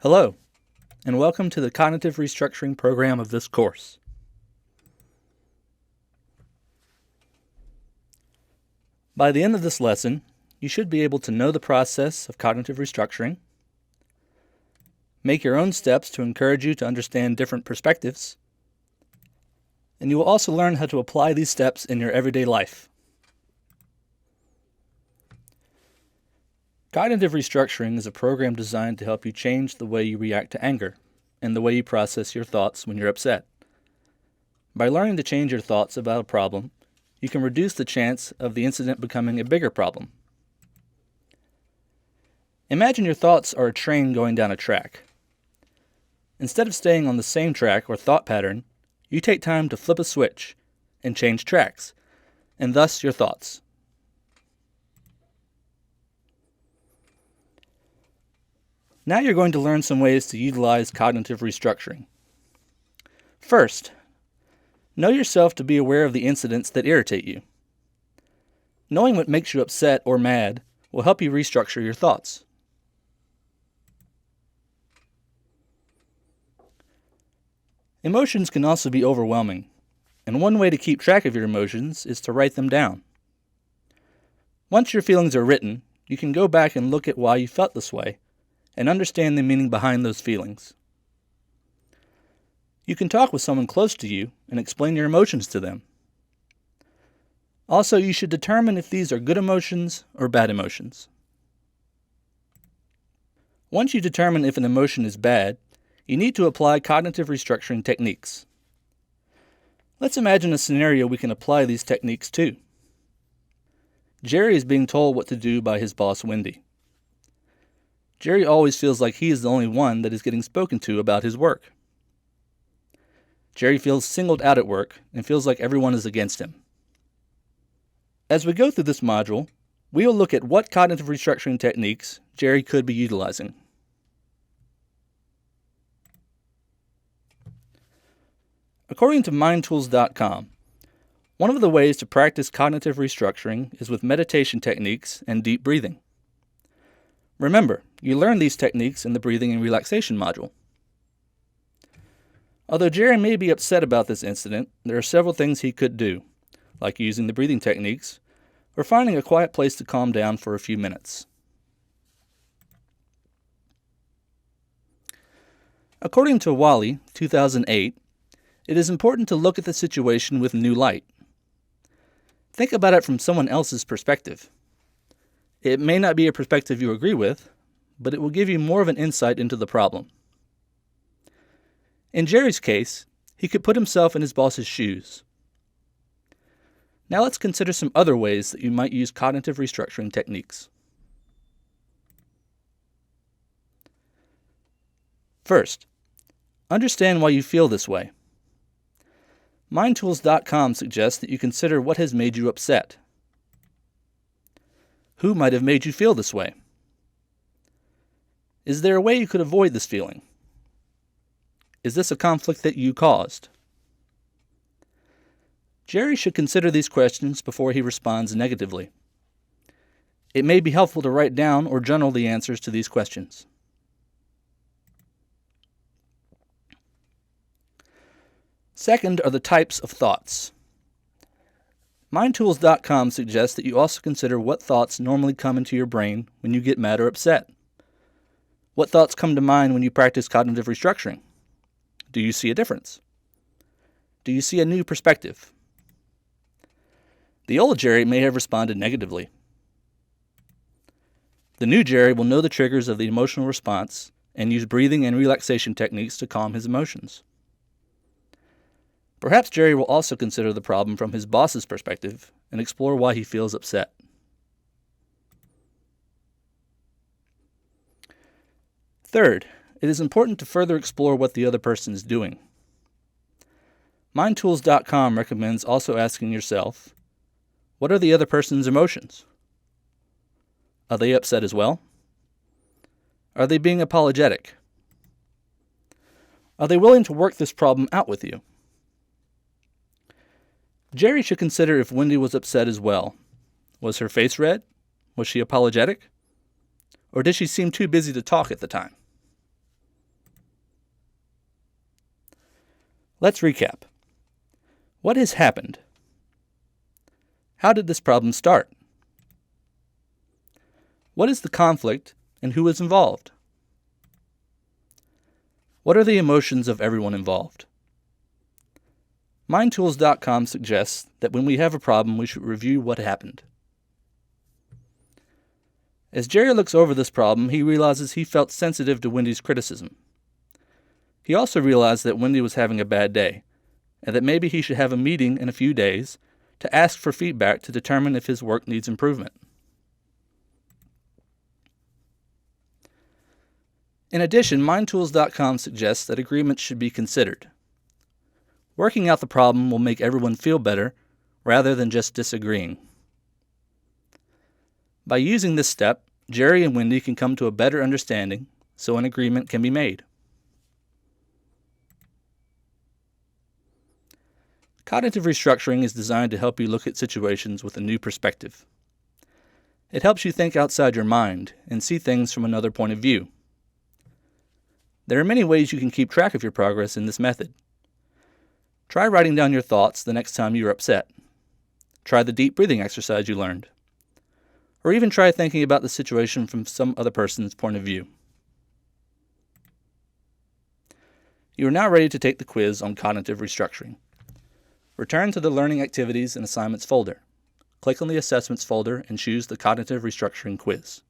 Hello, and welcome to the Cognitive Restructuring program of this course. By the end of this lesson, you should be able to know the process of cognitive restructuring, make your own steps to encourage you to understand different perspectives, and you will also learn how to apply these steps in your everyday life. Cognitive restructuring is a program designed to help you change the way you react to anger and the way you process your thoughts when you're upset. By learning to change your thoughts about a problem, you can reduce the chance of the incident becoming a bigger problem. Imagine your thoughts are a train going down a track. Instead of staying on the same track or thought pattern, you take time to flip a switch and change tracks, and thus your thoughts. Now you're going to learn some ways to utilize cognitive restructuring. First, know yourself to be aware of the incidents that irritate you. Knowing what makes you upset or mad will help you restructure your thoughts. Emotions can also be overwhelming, and one way to keep track of your emotions is to write them down. Once your feelings are written, you can go back and look at why you felt this way and understand the meaning behind those feelings. You can talk with someone close to you and explain your emotions to them. Also, you should determine if these are good emotions or bad emotions. Once you determine if an emotion is bad, you need to apply cognitive restructuring techniques. Let's imagine a scenario we can apply these techniques to. Jerry is being told what to do by his boss, Wendy. Jerry always feels like he is the only one that is getting spoken to about his work. Jerry feels singled out at work and feels like everyone is against him. As we go through this module, we will look at what cognitive restructuring techniques Jerry could be utilizing. According to mindtools.com, one of the ways to practice cognitive restructuring is with meditation techniques and deep breathing. Remember, you learned these techniques in the breathing and relaxation module. Although Jerry may be upset about this incident, there are several things he could do, like using the breathing techniques or finding a quiet place to calm down for a few minutes. According to Wally, 2008, it is important to look at the situation with new light. Think about it from someone else's perspective. It may not be a perspective you agree with, but it will give you more of an insight into the problem. In Jerry's case, he could put himself in his boss's shoes. Now let's consider some other ways that you might use cognitive restructuring techniques. First, understand why you feel this way. Mindtools.com suggests that you consider what has made you upset. Who might have made you feel this way? Is there a way you could avoid this feeling? Is this a conflict that you caused? Jerry should consider these questions before he responds negatively. It may be helpful to write down or journal the answers to these questions. Second are the types of thoughts. Mindtools.com suggests that you also consider what thoughts normally come into your brain when you get mad or upset. What thoughts come to mind when you practice cognitive restructuring? Do you see a difference? Do you see a new perspective? The old Jerry may have responded negatively. The new Jerry will know the triggers of the emotional response and use breathing and relaxation techniques to calm his emotions. Perhaps Jerry will also consider the problem from his boss's perspective and explore why he feels upset. Third, it is important to further explore what the other person is doing. Mindtools.com recommends also asking yourself, what are the other person's emotions? Are they upset as well? Are they being apologetic? Are they willing to work this problem out with you? Jerry should consider if Wendy was upset as well. Was her face red? Was she apologetic? Or did she seem too busy to talk at the time? Let's recap. What has happened? How did this problem start? What is the conflict and who is involved? What are the emotions of everyone involved? MindTools.com suggests that when we have a problem, we should review what happened. As Jerry looks over this problem, he realizes he felt sensitive to Wendy's criticism. He also realized that Wendy was having a bad day, and that maybe he should have a meeting in a few days to ask for feedback to determine if his work needs improvement. In addition, MindTools.com suggests that agreements should be considered. Working out the problem will make everyone feel better rather than just disagreeing. By using this step, Jerry and Wendy can come to a better understanding so an agreement can be made. Cognitive restructuring is designed to help you look at situations with a new perspective. It helps you think outside your mind and see things from another point of view. There are many ways you can keep track of your progress in this method. Try writing down your thoughts the next time you're upset. Try the deep breathing exercise you learned. Or even try thinking about the situation from some other person's point of view. You are now ready to take the quiz on cognitive restructuring. Return to the Learning Activities and Assignments folder. Click on the Assessments folder and choose the Cognitive Restructuring quiz.